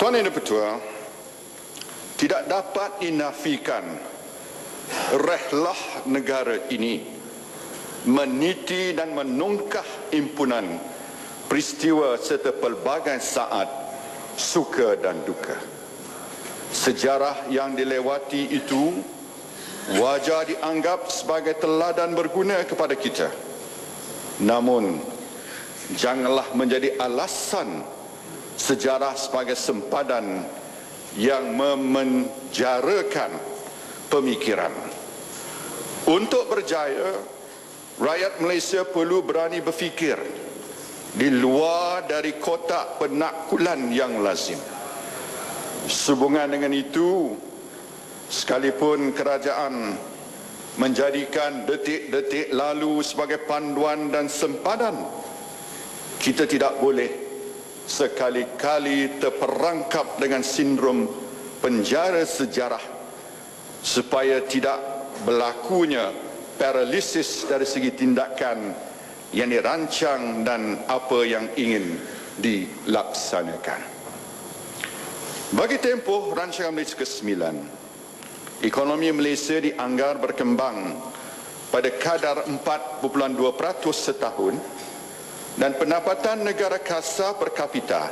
Tuan Yang Dipertua, tidak dapat dinafikan rehlah negara ini meniti dan menungkah impunan peristiwa serta pelbagai saat suka dan duka. Sejarah yang dilewati itu wajar dianggap sebagai teladan berguna kepada kita. Namun, janganlah menjadi alasan sejarah sebagai sempadan yang memenjarakan pemikiran. Untuk berjaya, rakyat Malaysia perlu berani berfikir di luar dari kotak penaklukan yang lazim. Sehubungan dengan itu, sekalipun kerajaan menjadikan detik-detik lalu sebagai panduan dan sempadan, kita tidak boleh sekali-kali terperangkap dengan sindrom penjara sejarah supaya tidak berlakunya paralisis dari segi tindakan yang dirancang dan apa yang ingin dilaksanakan. Bagi tempoh rancangan Malaysia ke-9, ekonomi Malaysia dianggar berkembang pada kadar 4.2% setahun dan pendapatan negara kasar per kapita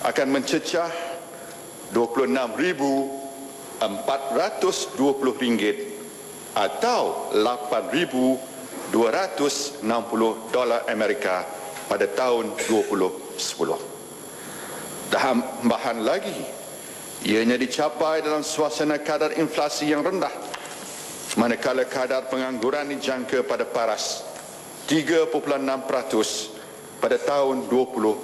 akan mencecah RM26,420 atau $8,260 Amerika pada tahun 2010. Tambahan lagi, ianya dicapai dalam suasana kadar inflasi yang rendah, manakala kadar pengangguran dijangka pada paras 3.6% pada tahun 2010.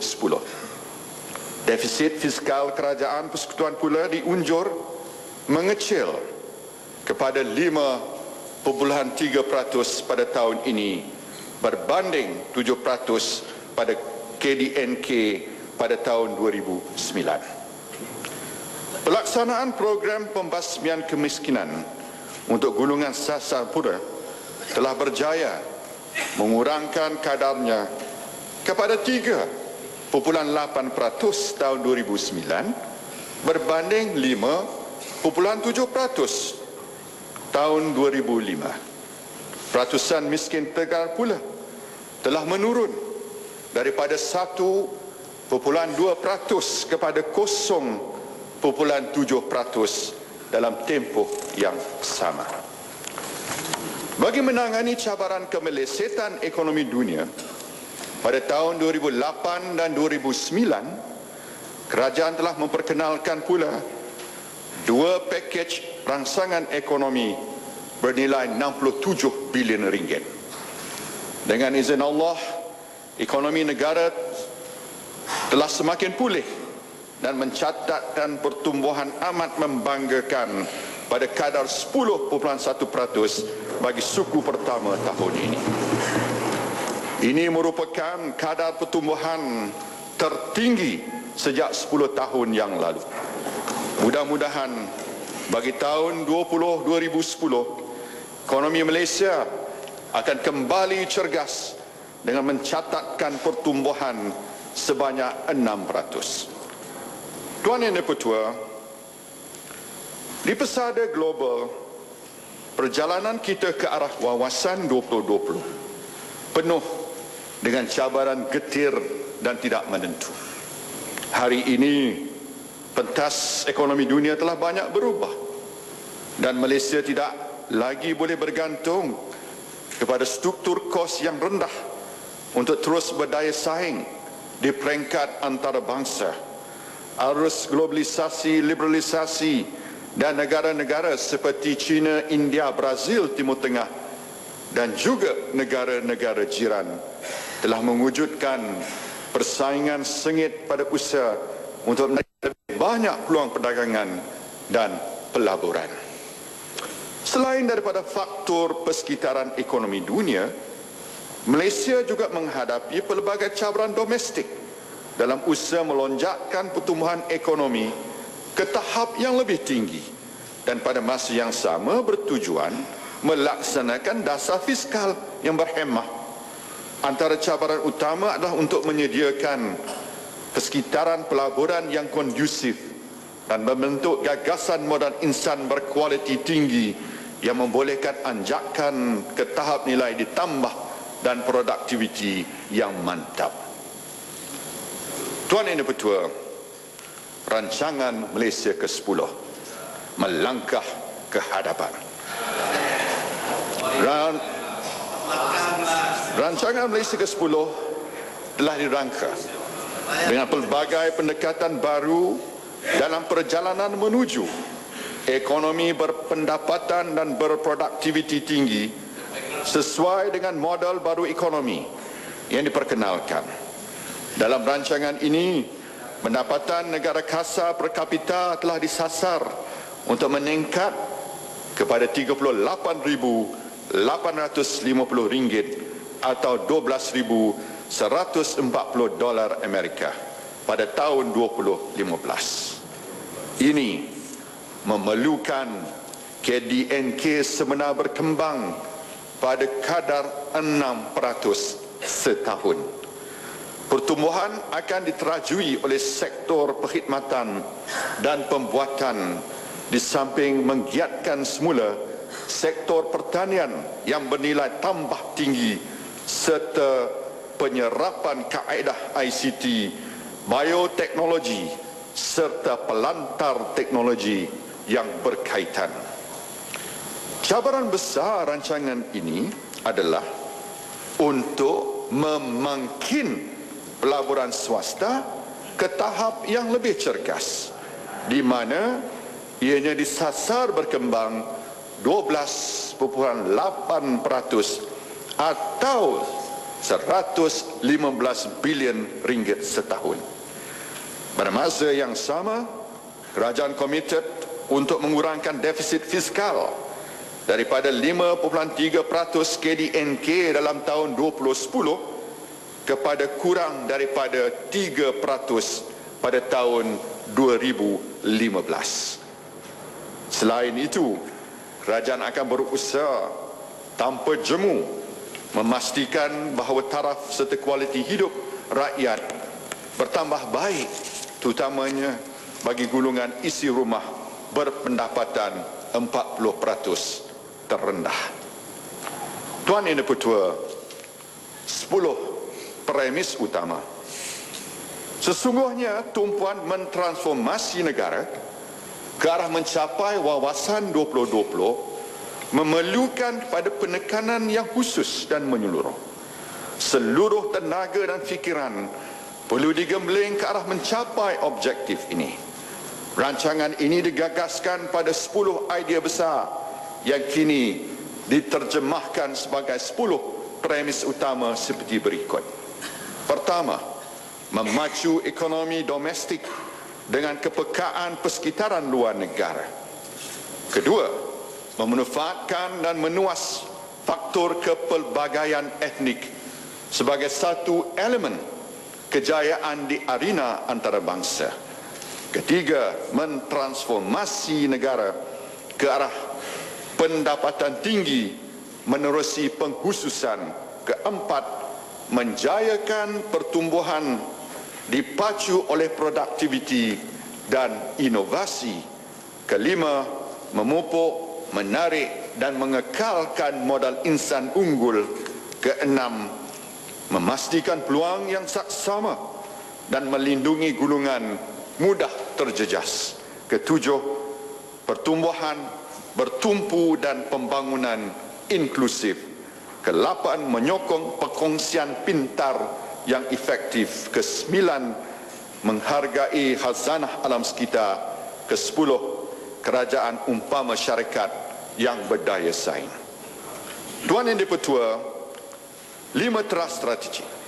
Defisit fiskal kerajaan persekutuan pula diunjur mengecil kepada 5.3% pada tahun ini berbanding 7% pada KDNK pada tahun 2009. Pelaksanaan program pembasmian kemiskinan untuk golongan sasar pura telah berjaya mengurangkan kadarnya kepada 3.8% tahun 2009 berbanding 5.7% tahun 2005. Peratusan miskin tegar pula telah menurun daripada 1.2% kepada 0.7% dalam tempoh yang sama. Bagi menangani cabaran kemelesetan ekonomi dunia, pada tahun 2008 dan 2009, kerajaan telah memperkenalkan pula 2 pakej rangsangan ekonomi bernilai RM67 bilion. Dengan izin Allah, ekonomi negara telah semakin pulih dan mencatatkan pertumbuhan amat membanggakan pada kadar 10.1% bagi suku pertama tahun ini. Ini merupakan kadar pertumbuhan tertinggi sejak 10 tahun yang lalu. Mudah-mudahan bagi tahun 2010, ekonomi Malaysia akan kembali cergas dengan mencatatkan pertumbuhan sebanyak 6%. Tuan Yang Dipertua, di pesada global, perjalanan kita ke arah wawasan 2020 penuh dengan cabaran getir dan tidak menentu. Hari ini, pentas ekonomi dunia telah banyak berubah dan Malaysia tidak lagi boleh bergantung kepada struktur kos yang rendah untuk terus berdaya saing di peringkat antarabangsa. Arus globalisasi, liberalisasi dan negara-negara seperti China, India, Brazil, Timur Tengah dan juga negara-negara jiran telah mewujudkan persaingan sengit pada usaha untuk menarik lebih banyak peluang perdagangan dan pelaburan. Selain daripada faktor persekitaran ekonomi dunia, Malaysia juga menghadapi pelbagai cabaran domestik dalam usaha melonjakkan pertumbuhan ekonomi ke tahap yang lebih tinggi dan pada masa yang sama bertujuan melaksanakan dasar fiskal yang berhemah. Antara cabaran utama adalah untuk menyediakan persekitaran pelaburan yang kondusif dan membentuk gagasan modal insan berkualiti tinggi yang membolehkan anjakan ke tahap nilai ditambah dan produktiviti yang mantap. Tuan Yang Dipertua, rancangan Malaysia ke-10 melangkah ke hadapan. Rancangan Malaysia ke-10 telah dirangka dengan pelbagai pendekatan baru dalam perjalanan menuju ekonomi berpendapatan dan berproduktiviti tinggi sesuai dengan model baru ekonomi yang diperkenalkan. Dalam rancangan ini, pendapatan negara kasar per kapita telah disasar untuk meningkat kepada RM38,850 atau $12,140 Amerika pada tahun 2015. Ini memerlukan KDNK sebenar berkembang pada kadar 6% setahun. Pertumbuhan akan diterajui oleh sektor perkhidmatan dan pembuatan di samping menggiatkan semula sektor pertanian yang bernilai tambah tinggi serta penyerapan kaedah ICT, bioteknologi serta pelantar teknologi yang berkaitan. Cabaran besar rancangan ini adalah untuk memangkin pelaburan swasta ke tahap yang lebih cergas, di mana ianya disasar berkembang 12.8% atau RM115 bilion setahun. Pada masa yang sama, kerajaan komited untuk mengurangkan defisit fiskal daripada 5.3% KDNK dalam tahun 2010 kepada kurang daripada 3% pada tahun 2015. Selain itu, kerajaan akan berusaha tanpa jemu memastikan bahawa taraf serta kualiti hidup rakyat bertambah baik, terutamanya bagi golongan isi rumah berpendapatan 40% terendah. Tuan Yang Dipertua, 10 premis utama. Sesungguhnya tumpuan mentransformasi negara ke arah mencapai wawasan 2020 memerlukan pada penekanan yang khusus dan menyeluruh. Seluruh tenaga dan fikiran perlu digembling ke arah mencapai objektif ini. Rancangan ini digagaskan pada 10 idea besar yang kini diterjemahkan sebagai 10 premis utama seperti berikut. Pertama, memacu ekonomi domestik dengan kepekaan persekitaran luar negara. Kedua, memanfaatkan dan menuas faktor kepelbagaian etnik sebagai satu elemen kejayaan di arena antarabangsa. Ketiga, mentransformasi negara ke arah pendapatan tinggi menerusi pengkhususan. Keempat, menjayakan pertumbuhan dipacu oleh produktiviti dan inovasi. Kelima, memupuk, menarik dan mengekalkan modal insan unggul. Keenam, memastikan peluang yang saksama dan melindungi golongan mudah terjejas. Ketujuh, pertumbuhan bertumpu dan pembangunan inklusif. Ke-8, menyokong perkongsian pintar yang efektif. Ke-9, menghargai khazanah alam sekitar. Ke-10, kerajaan umpama syarikat yang berdaya saing. Tuan Yang Dipertua, 5 teras strategi